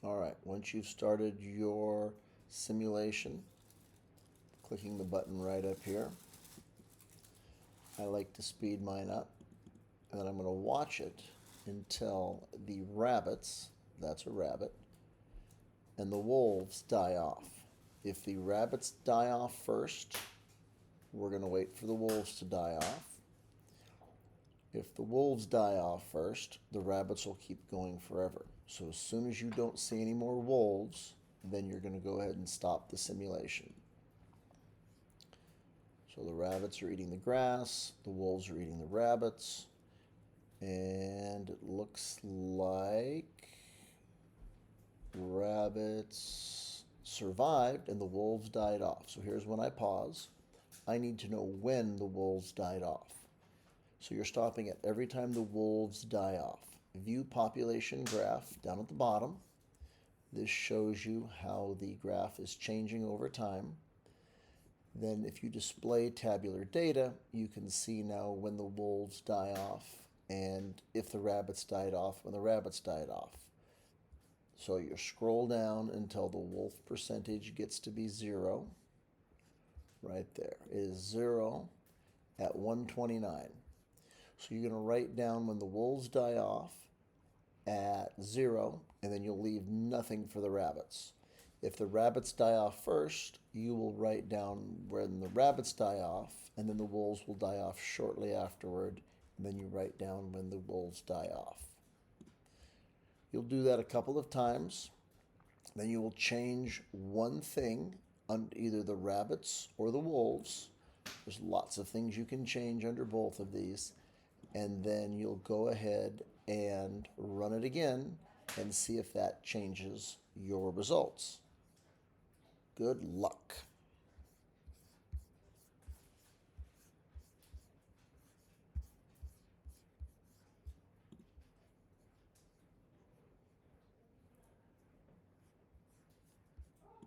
All right, once you've started your simulation, clicking the button right up here, I like to speed mine up, and then I'm going to watch it until the rabbits, that's a rabbit, and the wolves die off. If the rabbits die off first, we're going to wait for the wolves to die off. If the wolves die off first, the rabbits will keep going forever. So as soon as you don't see any more wolves, then you're going to go ahead and stop the simulation. So the rabbits are eating the grass, the wolves are eating the rabbits, and it looks like rabbits survived and the wolves died off. So here's when I pause. I need to know when the wolves died off. So you're stopping at every time the wolves die off. View population graph down at the bottom. This shows you how the graph is changing over time. Then if you display tabular data, you can see now when the wolves die off and if the rabbits died off when the rabbits died off. So you scroll down until the wolf percentage gets to be 0. Right there. It is 0 at 129. So you're going to write down when the wolves die off at 0, and then you'll leave nothing for the rabbits. If the rabbits die off first, you will write down when the rabbits die off, and then the wolves will die off shortly afterward, and then you write down when the wolves die off. You'll do that a couple of times. Then you will change one thing on either the rabbits or the wolves. There's lots of things you can change under both of these. And then you'll go ahead and run it again and see if that changes your results. Good luck.